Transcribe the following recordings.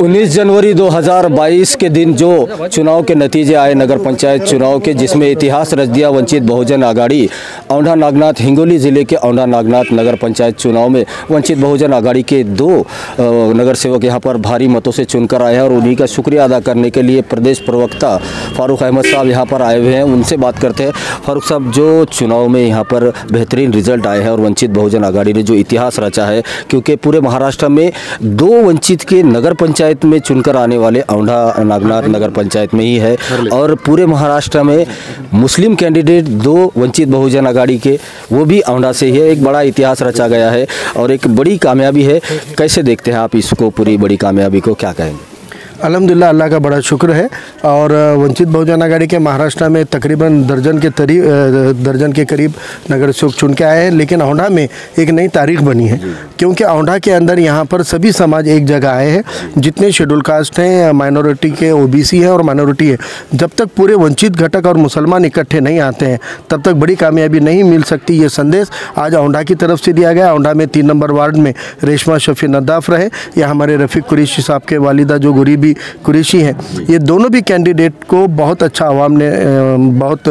19 जनवरी 2022 के दिन जो चुनाव के नतीजे आए नगर पंचायत चुनाव के, जिसमें इतिहास रच दिया वंचित बहुजन आघाड़ी औंढा नागनाथ हिंगोली ज़िले के औंढा नागनाथ नगर पंचायत चुनाव में वंचित बहुजन आघाड़ी के 2 नगर सेवक यहां पर भारी मतों से चुनकर आए हैं और उन्हीं का शुक्रिया अदा करने के लिए प्रदेश प्रवक्ता फारूक अहमद साहब यहां पर आए हुए हैं। उनसे बात करते हैं। फारूक साहब, जो चुनाव में यहां पर बेहतरीन रिजल्ट आए हैं और वंचित बहुजन आघाड़ी ने जो इतिहास रचा है, क्योंकि पूरे महाराष्ट्र में 2 वंचित के नगर पंचायत में चुनकर आने वाले औंढा नागनाथ नगर पंचायत में ही है और पूरे महाराष्ट्र में मुस्लिम कैंडिडेट 2 वंचित बहुजन आघाड़ी के, वो भी औंढा से ही है। एक बड़ा इतिहास रचा गया है और एक बड़ी कामयाबी है। कैसे देखते हैं आप इसको, पूरी बड़ी कामयाबी को, क्या कहेंगे? अल्हम्दुलिल्लाह, अल्लाह का बड़ा शुक्र है। और वंचित बहुजन आघाड़ी के महाराष्ट्र में तकरीबन दर्जन के करीब नगर सेवक चुन के आए हैं, लेकिन औंढा में एक नई तारीख बनी है, क्योंकि औंढा के अंदर यहाँ पर सभी समाज एक जगह आए हैं। जितने शेड्यूल कास्ट हैं, माइनॉरिटी के ओबीसी है और माइनॉरिटी है, जब तक पूरे वंचित घटक और मुसलमान इकट्ठे नहीं आते हैं तब तक बड़ी कामयाबी नहीं मिल सकती। ये संदेश आज औंढा की तरफ से दिया गया। औंढा में 3 नंबर वार्ड में रेशमा शफी नद्दाफ रहे, या हमारे रफ़ीक कुरैशी साहब के वालिदा जो गरीबी कुरैशी हैं, ये दोनों भी कैंडिडेट को बहुत अच्छा आवाम ने बहुत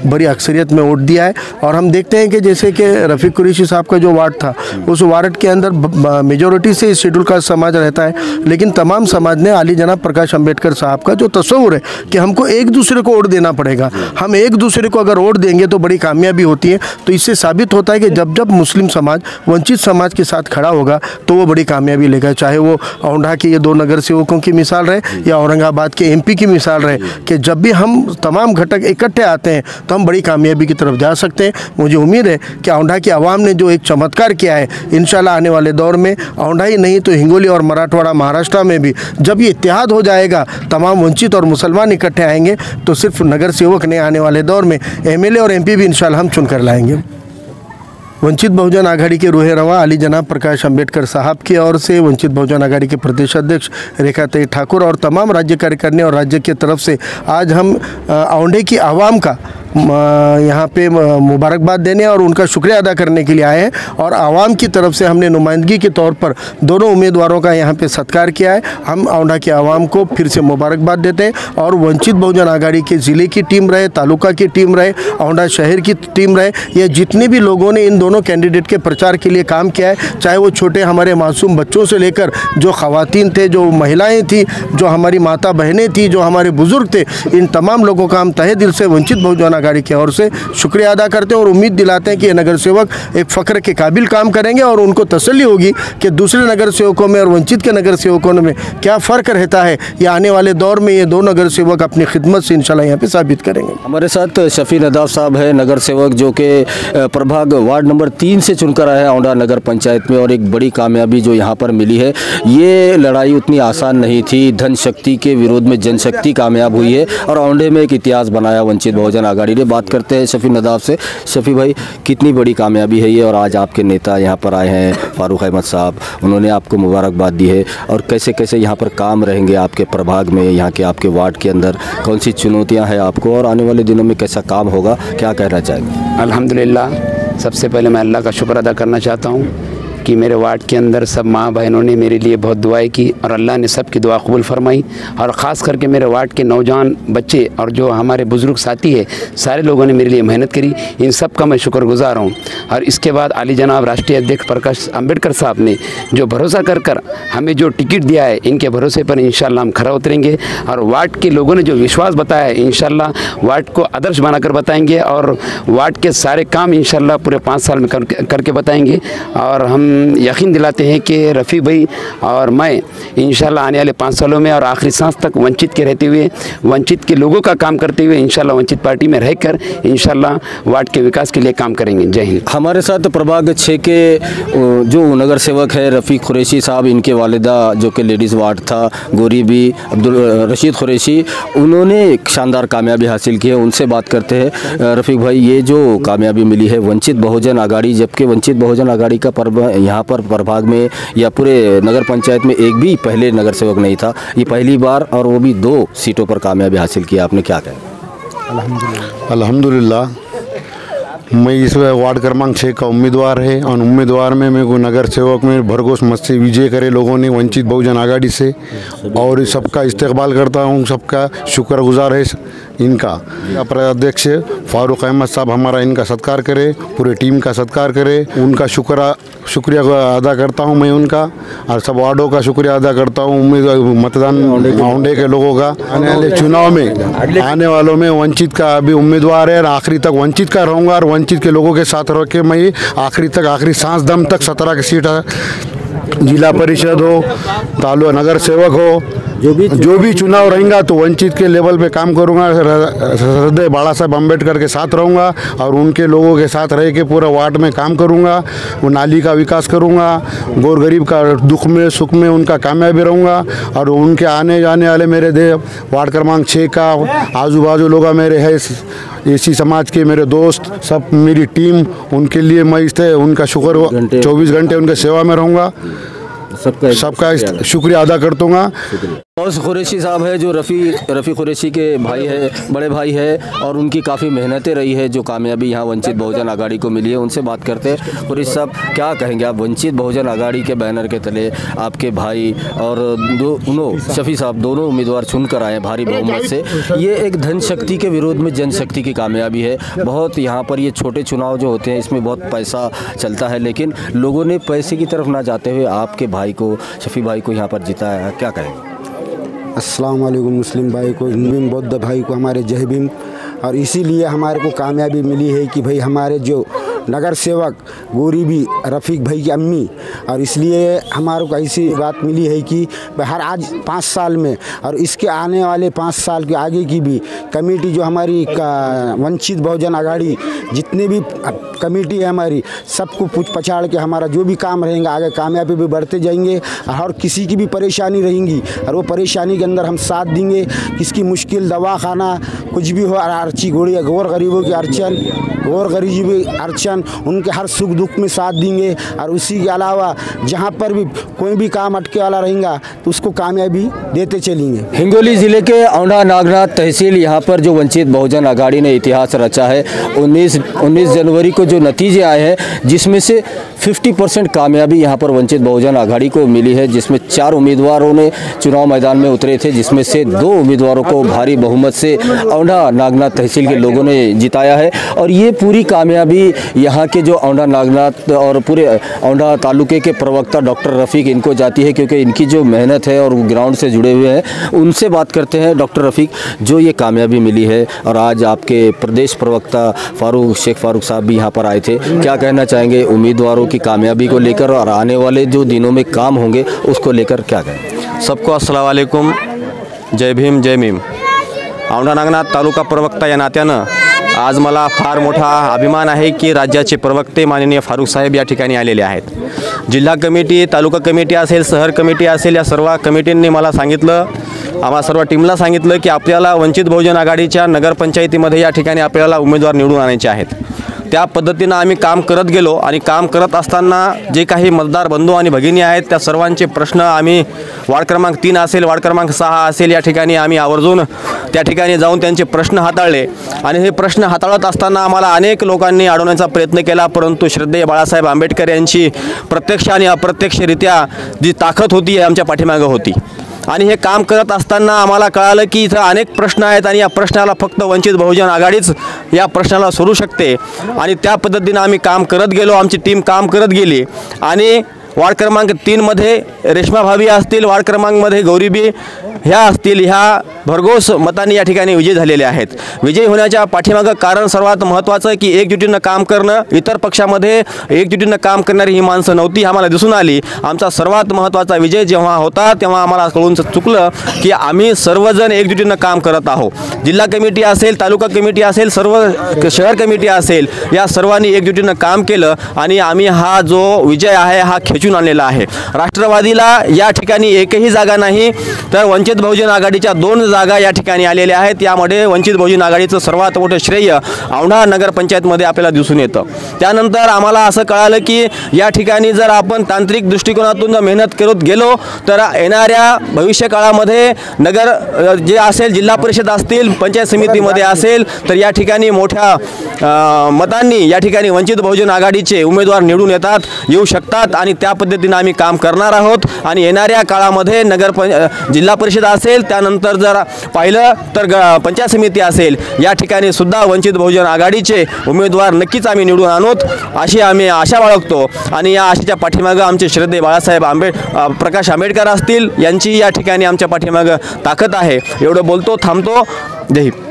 बड़ी अक्सरियत में वोट दिया है। और हम देखते हैं कि जैसे कि रफ़ीक कुरैशी साहब का जो वार्ड था, उस वार्ड के अंदर मेजॉरिटी से शेड्यूल कास्ट समाज रहता है, लेकिन तमाम समाज ने आली जनाब प्रकाश अंबेडकर साहब का जो तस्वुर है कि हमको एक दूसरे को वोट देना पड़ेगा, हम एक दूसरे को अगर वोट देंगे तो बड़ी कामयाबी होती है। तो इससे साबित होता है कि जब जब मुस्लिम समाज वंचित समाज के साथ खड़ा होगा तो वो बड़ी कामयाबी लेगा। चाहे वो औंढा के ये 2 नगर सेवकों की मिसाल रहे या औरंगाबाद के एमपी की मिसाल रहे, कि जब भी हम तमाम घटक इकट्ठे आते हैं तो हम बड़ी कामयाबी की तरफ जा सकते हैं। मुझे उम्मीद है कि औंढा की आवाम ने जो एक चमत्कार किया है, इंशाल्लाह आने वाले दौर में औंढा ही नहीं तो हिंगोली और मराठवाड़ा महाराष्ट्र में भी जब ये इत्तेहाद हो जाएगा, तमाम वंचित और मुसलमान इकट्ठे आएंगे, तो सिर्फ नगर सेवक नहीं, आने वाले दौर में एमएलए और एमपी भी इंशाल्लाह हम चुन कर लाएंगे। वंचित बहुजन आघाड़ी के रूहे रवा आली जनाब प्रकाश अंबेडकर साहब की ओर से वंचित बहुजन आघाड़ी के प्रदेश अध्यक्ष रेखाताई ठाकुर और तमाम राज्य कार्यकारिणी और राज्य की तरफ से आज हम औंढे की आवाम का यहाँ पे मुबारकबाद देने और उनका शुक्रिया अदा करने के लिए आए हैं। और आवाम की तरफ से हमने नुमाइंदगी के तौर पर दोनों उम्मीदवारों का यहाँ पे सत्कार किया है। हम औंढा की आवाम को फिर से मुबारकबाद देते हैं और वंचित बहुजन आघाड़ी के ज़िले की टीम रहे, तालुका की टीम रहे, औंढा शहर की टीम रहे, ये जितने भी लोगों ने इन दोनों कैंडिडेट के प्रचार के लिए काम किया है, चाहे वो छोटे हमारे मासूम बच्चों से लेकर जो ख़वातीन थे, जो महिलाएँ थी, जो हमारी माता बहनें थी, जो हमारे बुज़ुर्ग थे, इन तमाम लोगों का हम तहे दिल से वंचित बहुजन आघाड़ी की ओर से शुक्रिया अदा करते हैं और उम्मीद दिलाते हैं कि ये नगर सेवक एक फ़ख्र के काबिल काम करेंगे और उनको तसल्ली होगी कि दूसरे नगर सेवकों में और वंचित के नगर सेवकों में क्या फ़र्क रहता है। या आने वाले दौर में ये 2 नगर सेवक अपनी खिदमत से इंशाल्लाह यहाँ पे साबित करेंगे। हमारे साथ शफी नदाफ साहब है, नगर सेवक, जो कि प्रभाग वार्ड नंबर 3 से चुनकर आए हैं औंढा नगर पंचायत में, और एक बड़ी कामयाबी जो यहाँ पर मिली है। ये लड़ाई उतनी आसान नहीं थी, धन शक्ति के विरोध में जनशक्ति कामयाब हुई है और औंढे में एक इतिहास बनाया वंचित बहुजन आघाड़ी ने। बात करते हैं शफी नदाफ से। शफी भाई, कितनी बड़ी कामयाबी है ये, और आज आपके नेता यहाँ पर आए हैं फारूक अहमद साहब, उन्होंने आपको मुबारकबाद दी है, और कैसे कैसे यहाँ पर काम रहेंगे आपके प्रभाग में, यहाँ के आपके वार्ड के अंदर कौन सी चुनौतियाँ हैं आपको, और आने वाले दिनों में कैसा काम होगा, क्या कहना चाहेंगे? अल्हम्दुलिल्लाह, सबसे पहले मैं अल्लाह का शुक्र अदा करना चाहता हूँ कि मेरे वार्ड के अंदर सब माँ बहनों ने मेरे लिए बहुत दुआएं की और अल्लाह ने सब की दुआ कबूल फरमाई। और ख़ास करके मेरे वार्ड के नौजवान बच्चे और जो हमारे बुज़ुर्ग साथी है, सारे लोगों ने मेरे लिए मेहनत करी, इन सब का मैं शुक्रगुज़ार हूँ। और इसके बाद आली जनाब राष्ट्रीय अध्यक्ष प्रकाश अंबेडकर साहब ने जो भरोसा कर हमें जो टिकट दिया है, इनके भरोसे पर इंशाल्लाह हम खरा उतरेंगे। और वार्ड के लोगों ने जो विश्वास बताया है, इंशाल्लाह वार्ड को आदर्श बनाकर बताएंगे और वार्ड के सारे काम इंशाल्लाह पूरे 5 साल में करके बताएंगे। और हम यकीन दिलाते हैं कि रफ़ीक भाई और मैं इंशाल्लाह आने वाले 5 सालों में और आखिरी सांस तक वंचित के रहते हुए, वंचित के लोगों का काम करते हुए इंशाल्लाह वंचित पार्टी में रहकर इंशाल्लाह वार्ड के विकास के लिए काम करेंगे। जय हिंद। हमारे साथ प्रभाग 6 के जो नगर सेवक है रफ़ीक कुरैशी साहब, इनके वालिदा जो कि लेडीज़ वार्ड था, गोरीबी अब्दुल रशीद कुरैशी, उन्होंने एक शानदार कामयाबी हासिल की है। उनसे बात करते हैं। रफ़ीक भाई, ये जो कामयाबी मिली है वंचित बहुजन आघाड़ी, जबकि वंचित बहुजन आघाड़ी का यहाँ पर प्रभाग में या पूरे नगर पंचायत में एक भी पहले नगर सेवक नहीं था, ये पहली बार, और वो भी 2 सीटों पर कामयाबी हासिल की, आपने क्या कहा? अल्हम्दुलिल्लाह, मैं इस वार्ड क्रमांक 6 का उम्मीदवार है और उम्मीदवार में मेरे को नगर सेवक में भरघोस मत से विजय करे लोगों ने वंचित बहुजन आघाड़ी से, और सबका इस्तेकबाल करता हूँ, सबका शुक्रगुजार है इनका। अध्यक्ष फारूक अहमद साहब हमारा इनका सत्कार करे, पूरे टीम का सत्कार करे, उनका शुक्रिया अदा करता हूँ मैं उनका, और सब वार्डों का शुक्रिया अदा करता हूँ मतदान औंढे के लोगों का। आने वाले चुनाव में आने वालों में वंचित का अभी उम्मीदवार है और आखिरी तक वंचित का रहूँगा और वंचित के लोगों के साथ रह के मैं आखिरी तक आखिरी सांस दम तक 17 की सीट जिला परिषद हो, तालुका नगर सेवक हो, जो भी चुनाव रहेगा तो वंचित के लेवल पे काम करूंगा। हृदय बाला साहब अम्बेडकर के साथ रहूंगा और उनके लोगों के साथ रह के पूरा वार्ड में काम करूंगा। वो नाली का विकास करूंगा, गौर गरीब का दुख में सुख में उनका कामयाबी रहूंगा, और उनके आने जाने वाले मेरे वार्ड क्रमांक 6 का आजू बाजू लोग मेरे है एसी समाज के मेरे दोस्त सब मेरी टीम, उनके लिए मैं उनका शुक्र 24 घंटे उनके सेवा में रहूँगा। सबका शुक्रिया अदा कर दूँगा। और कुरैशी साहब है जो रफ़ी कुरैशी के भाई है, बड़े भाई है, और उनकी काफ़ी मेहनतें रही है जो कामयाबी यहाँ वंचित बहुजन आघाड़ी को मिली है। उनसे बात करते हैं। कुरैशी साहब, क्या कहेंगे आप? वंचित बहुजन आघाड़ी के बैनर के तले आपके भाई और दोनों शफी साहब दोनों उम्मीदवार चुनकर आए भारी बहुमत से। ये एक धन शक्ति के विरोध में जनशक्ति की कामयाबी है। बहुत यहाँ पर ये छोटे चुनाव जो होते हैं इसमें बहुत पैसा चलता है, लेकिन लोगों ने पैसे की तरफ ना जाते हुए आपके भाई को, शफी भाई को यहाँ पर जिताया है। क्या कहेंगे? अस्सलाम वालेकुम मुस्लिम भाई को, हिंदू भीम बौद्ध भाई को हमारे जय भीम। और इसीलिए हमारे को कामयाबी मिली है कि भाई हमारे जो नगर सेवक गौरीबी रफ़ीक भाई की अम्मी, और इसलिए हमारे को ऐसी बात मिली है कि हर आज 5 साल में और इसके आने वाले 5 साल के आगे की भी कमेटी जो हमारी वंचित बहुजन आघाड़ी जितने भी कमेटी है हमारी, सबको पूछ पछाड़ के हमारा जो भी काम रहेगा आगे कामयाबी भी बढ़ते जाएंगे। और किसी की भी परेशानी रहेंगी और वो परेशानी के अंदर हम साथ देंगे। किसकी मुश्किल दवा खाना कुछ भी हो, अर्ची गोड़िया गौर गरीबों की अर्चन, गौर गरीबी अर्चन, उनके हर सुख दुख में साथ देंगे। और उसी के अलावा जहाँ पर भी कोई भी काम अटके वाला रहेगा तो उसको कामयाबी देते चलेंगे। हिंगोली ज़िले के औंढा नागनाथ तहसील यहाँ पर जो वंचित बहुजन आघाड़ी ने इतिहास रचा है, 19 जनवरी को जो नतीजे आए हैं जिसमें से 50% कामयाबी यहाँ पर वंचित बहुजन आघाड़ी को मिली है, जिसमें 4 उम्मीदवारों ने चुनाव मैदान में उतरे थे, जिसमें से 2 उम्मीदवारों को भारी बहुमत से औंढा नागनाथ तहसील के लोगों ने जिताया है। और ये पूरी कामयाबी यहाँ के जो औंढा नागनाथ और पूरे औंढा तालुके के प्रवक्ता डॉक्टर रफ़ीक इनको जाती है, क्योंकि इनकी जो मेहनत है और ग्राउंड से जुड़े हुए हैं। उनसे बात करते हैं। डॉक्टर रफ़ीक, जो ये कामयाबी मिली है और आज आपके प्रदेश प्रवक्ता शेख फारूक साहब भी यहाँ पर आए थे, क्या कहना चाहेंगे उम्मीदवारों की कामयाबी को लेकर और आने वाले जो दिनों में काम होंगे उसको लेकर? क्या कहें? सबको अस्सलाम वालेकुम, जय भीम जय भीम। औंढा नागनाथ तालुका प्रवक्ता या नात्यानं आज मला फार मोठा अभिमान आहे की राज्याचे प्रवक्ते माननीय फारूक साहेब या ठिकाणी आलेले आहेत। जिल्हा कमिटी, तालुका कमिटी असेल, शहर कमिटी असेल, या सर्व कमिटींनी मला सांगितलं, आम्हा सर्व टीमला सांगितलं की आपल्याला वंचित बहुजन आघाडीच्या नगरपंचायतीमध्ये या ठिकाणी आपल्याला उमेदवार निवडून आणायचे आहेत। त्या पद्धतीनं आम्ही काम करत गेलो आणि काम करत असताना जे काही मतदार बंधू आणि भगिनी आहेत त्या सर्वांचे प्रश्न आम्ही वार्ड क्रमांक 3 असेल, वार्ड क्रमांक 6 असेल, या ठिकाणी आम्ही आवर्जून त्या ठिकाणी जाऊन त्यांचे प्रश्न हाताळले। आणि हे प्रश्न हाताळत असताना आम्हाला अनेक लोकांनी अडवण्याचा प्रयत्न केला, परंतु श्रद्धेय बाळासाहेब आंबेडकर यांची प्रत्यक्ष आणि अप्रत्यक्षरित्या जी ताकद होती आमच्या पाठीमागे होती। आणि हे काम करत असताना आम्हाला कळालं की इथं अनेक प्रश्न आहेत आणि या प्रश्नाला फक्त वंचित बहुजन आघाडीच या प्रश्नाला सोडू शकते। आणि त्या पद्धतीने आम्ही काम करत गेलो, आमची टीम काम करत गेली। आणि वार्ड क्रमांक 3 मध्ये रेश्मा भाभी असतील, वार्ड क्रमांकमध्ये गौरीबी ह्या असतील, ह्या भरघोस मतांनी या ठिकाणी विजयी झालेले आहेत। विजयी होण्याच्या पाठीमागं कारण सर्वात महत्त्वाचं की एकजुटीनं काम करणं। इतर पक्षामध्ये एकजुटीनं काम करणारी ही माणसं नव्हती, आम्हाला दिसून आली। आमचा सर्वात महत्त्वाचा विजय जेव्हा होता तेव्हा आम्हाला कळून चुकलं की आम्ही सर्वजण एकजुटीनं काम करत आहोत। जिल्हा कमिटी असेल, तालुका कमिटी असेल, सर्व शहर कमिटी असेल, या सर्वांनी एकजुटीनं काम केलं आणि आम्ही हा जो विजय आहे हा खर्चून आणलेला आहे। राष्ट्रवादीला या ठिकाणी एकही जागा नाही, तर वंचित बहुजन आघाडीच्या 2 जागा या ठिकाणी आलेल्या आहेत। यामध्ये वंचित बहुजन आघाडीचं सर्वात मोठं श्रेय औंढा नगरपंचायतमध्ये आपल्याला दिसून येतं। त्यानंतर आम्हाला असं कळालं की या ठिकाणी जर आपण तांत्रिक दृष्टिकोनातून जर मेहनत करत गेलो तर येणाऱ्या भविष्य काळामध्ये नगर जे असेल, जिल्हा परिषद असतील, पंचायत समितीमध्ये असेल, तर या ठिकाणी मोठ्या मतांनी या ठिकाणी वंचित बहुजन आघाडीचे उमेदवार निवडून येऊ शकतात आणि त्या पद्धतीने आम्ही काम करणार आहोत। आणि येणाऱ्या काळामध्ये जिल्हा परिषद असेल, त्यानंतर जर पाहिलं तर पंचायत समिती असेल, या ठिकाणी सुद्धा वंचित बहुजन आघाडीचे उमेदवार नक्कीच आम्ही निवडून आणूत अशी आम्ही आशा बाळगतो। आणि या आशेच्या पाठीमागं आमचे श्रद्धेय बाळासाहेब प्रकाश आंबेडकर असतील, यांची या ठिकाणी आमच्या पाठीमागं ताकद आहे। एवढं बोलतो, थांबतो। जय हिंद।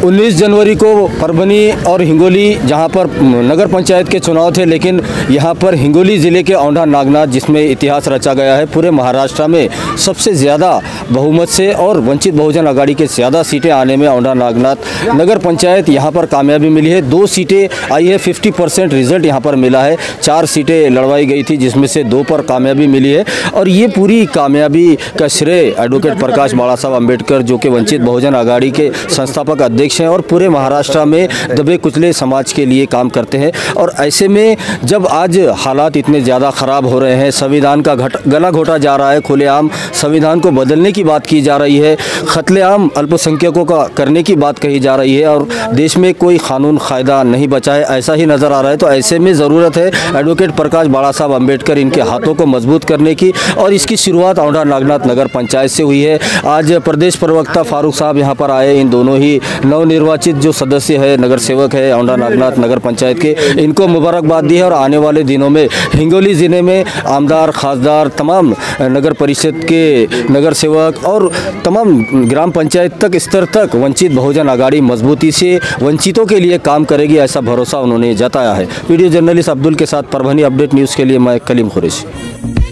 19 जनवरी को परभनी और हिंगोली जहां पर नगर पंचायत के चुनाव थे, लेकिन यहां पर हिंगोली ज़िले के औंढा नागनाथ, जिसमें इतिहास रचा गया है, पूरे महाराष्ट्र में सबसे ज़्यादा बहुमत से और वंचित बहुजन आघाड़ी के ज़्यादा सीटें आने में औंढा नागनाथ नगर पंचायत यहां पर कामयाबी मिली है। 2 सीटें आई है, 50% रिजल्ट यहां पर मिला है। 4 सीटें लड़वाई गई थी, जिसमें से 2 पर कामयाबी मिली है। और ये पूरी कामयाबी का श्रेय एडवोकेट प्रकाश बाला साहब अम्बेडकर, जो कि वंचित बहुजन आघाड़ी के संस्थापक अध्यक्ष हैं और पूरे महाराष्ट्र में दबे कुचले समाज के लिए काम करते हैं। और ऐसे में जब आज हालात इतने ज़्यादा ख़राब हो रहे हैं, संविधान का गला घोटा जा रहा है, खुलेआम संविधान को बदलने की बात की जा रही है, कत्लेआम अल्पसंख्यकों का करने की बात कही जा रही है, और देश में कोई कानून कायदा नहीं बचा है, ऐसा ही नज़र आ रहा है। तो ऐसे में ज़रूरत है एडवोकेट प्रकाश बाला साहब अम्बेडकर इनके हाथों को मजबूत करने की, और इसकी शुरुआत औंढा नागनाथ नगर पंचायत से हुई है। आज प्रदेश प्रवक्ता फारूक साहब यहाँ पर आए, इन दोनों ही नवनिर्वाचित जो सदस्य है, नगर सेवक है औंढा नागनाथ नगर पंचायत के, इनको मुबारकबाद दी है। और आने वाले दिनों में हिंगोली ज़िले में आमदार, खासदार, तमाम नगर परिषद के नगर सेवक और तमाम ग्राम पंचायत तक स्तर तक वंचित बहुजन आघाड़ी मजबूती से वंचितों के लिए काम करेगी, ऐसा भरोसा उन्होंने जताया है। वीडियो जर्नलिस्ट अब्दुल के साथ परभनी अपडेट न्यूज़ के लिए मैं कलीम कुरैशी।